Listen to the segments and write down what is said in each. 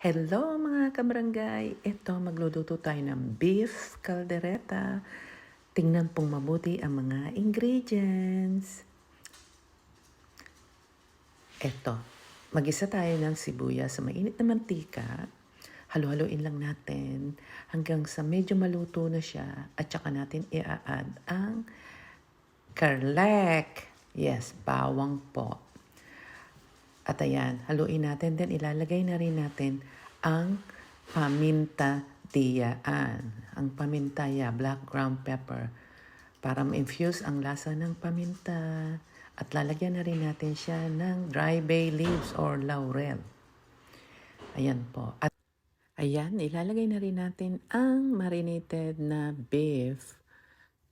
Hello mga kabarangay! Ito, magluluto tayo ng beef caldereta. Tingnan pong mabuti ang mga ingredients. Ito, mag-isa tayo ng sibuyas sa mainit na mantika. Halo-haloin lang natin hanggang sa medyo maluto na siya at saka natin i-add ang garlic. Yes, bawang po. At ayan, haluin natin. Then ilalagay na rin natin ang paminta diyaan. Ang paminta, black ground pepper. Para ma-infuse ang lasa ng paminta. At lalagyan na rin natin siya ng dry bay leaves or laurel. Ayan po. At ayan, ilalagay na rin natin ang marinated na beef.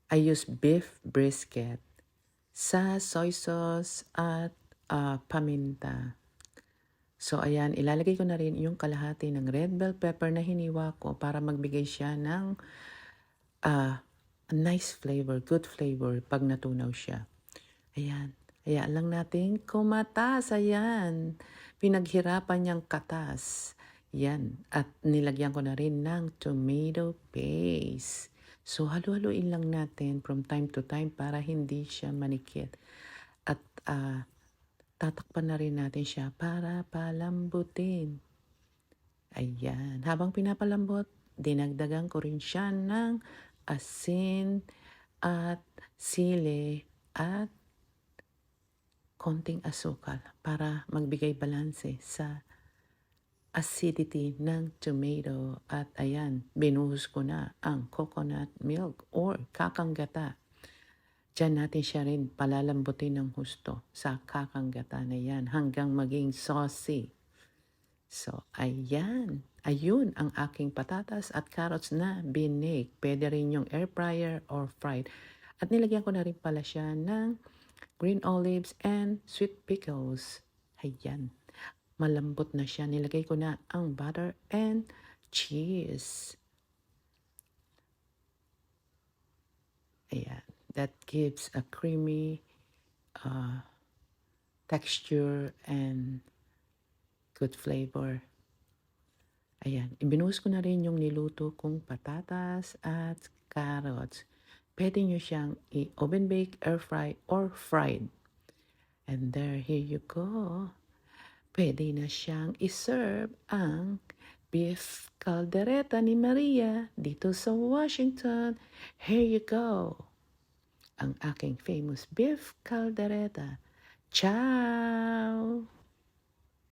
I use beef brisket sa soy sauce at paminta. So ayan, ilalagay ko na rin yung kalahati ng red bell pepper na hiniwa ko para magbigay siya ng nice flavor, good flavor pag natunaw siya. Ayan, hayaan lang natin kumatas. Ayan, pinaghirapan niyang katas. Yan, at nilagyan ko na rin ng tomato paste. So halo-haloin lang natin from time to time para hindi siya manikit. At tatakpan na rin natin siya para palambutin. Ayan. Habang pinapalambot, dinagdagan ko rin siya ng asin at sili at konting asukal para magbigay balanse sa acidity ng tomato. At ayan, binuhos ko na ang coconut milk or kakanggata. Diyan natin siya rin palalambutin ng husto sa kakanggata na yan hanggang maging saucy. So, ayan. Ayun ang aking patatas at carrots na binake. Pwede rin yung air fryer or fried. At nilagyan ko na rin pala siya ng green olives and sweet pickles. Ayan. Malambot na siya. Nilagay ko na ang butter and cheese. Ayan. That gives a creamy texture and good flavor. Ayan, ibinuhos ko na rin yung niluto kong patatas at carrots. Pwede nyo siyang i-oven bake, air fry, or fried. And here you go. Pwede na siyang iserve ang beef caldereta ni Maria dito sa Washington. Here you go. Ang aking famous beef caldereta. Ciao!